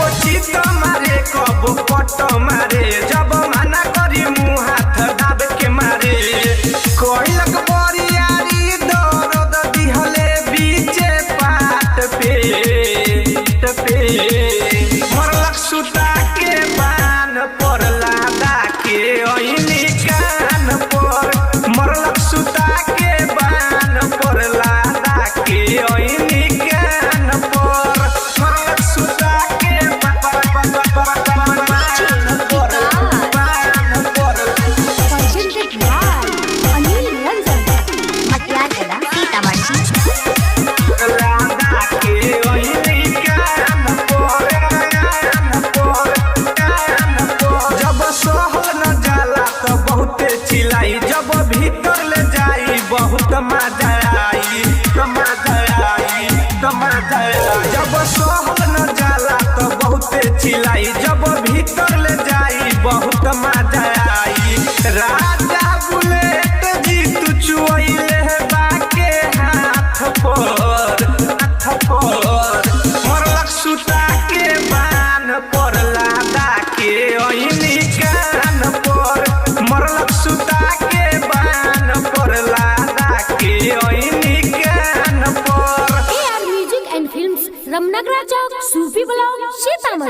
कबो चित मारे कबो पट मारे, जब मना करी मुँह हाथ दाब के मारे। कोइलक बरियारी दर्द दिहले बीचे पाट पे मरलक सुता के बान पर लादा के ओइनी कान पर, मरलक सुता के बान पर लादा के ओइनी कान पर, मरलक सुता के बान पर। अनिल रंजन मटियार कला सीतामढ़ी। लादा के ओइनी कान पर, जब सहल न जाला तो बहुते चिल्लाई, जब भीतर ले जाई बहुत मजा आई, जब सहल न जाला तो बहुते चिल्लाई, जब भीतर ले जाई बहुत मजा आई। राजा बुलेट जी तू चुइले बाके हाथ पर, मरलक सुता के बान पर लादा के ओइनी कान पर, मरलक सुता के बान पर लादा के ओइनी कान पर। AR music and films, Ramnagara Chowk, Sufi block, Sitamarhi.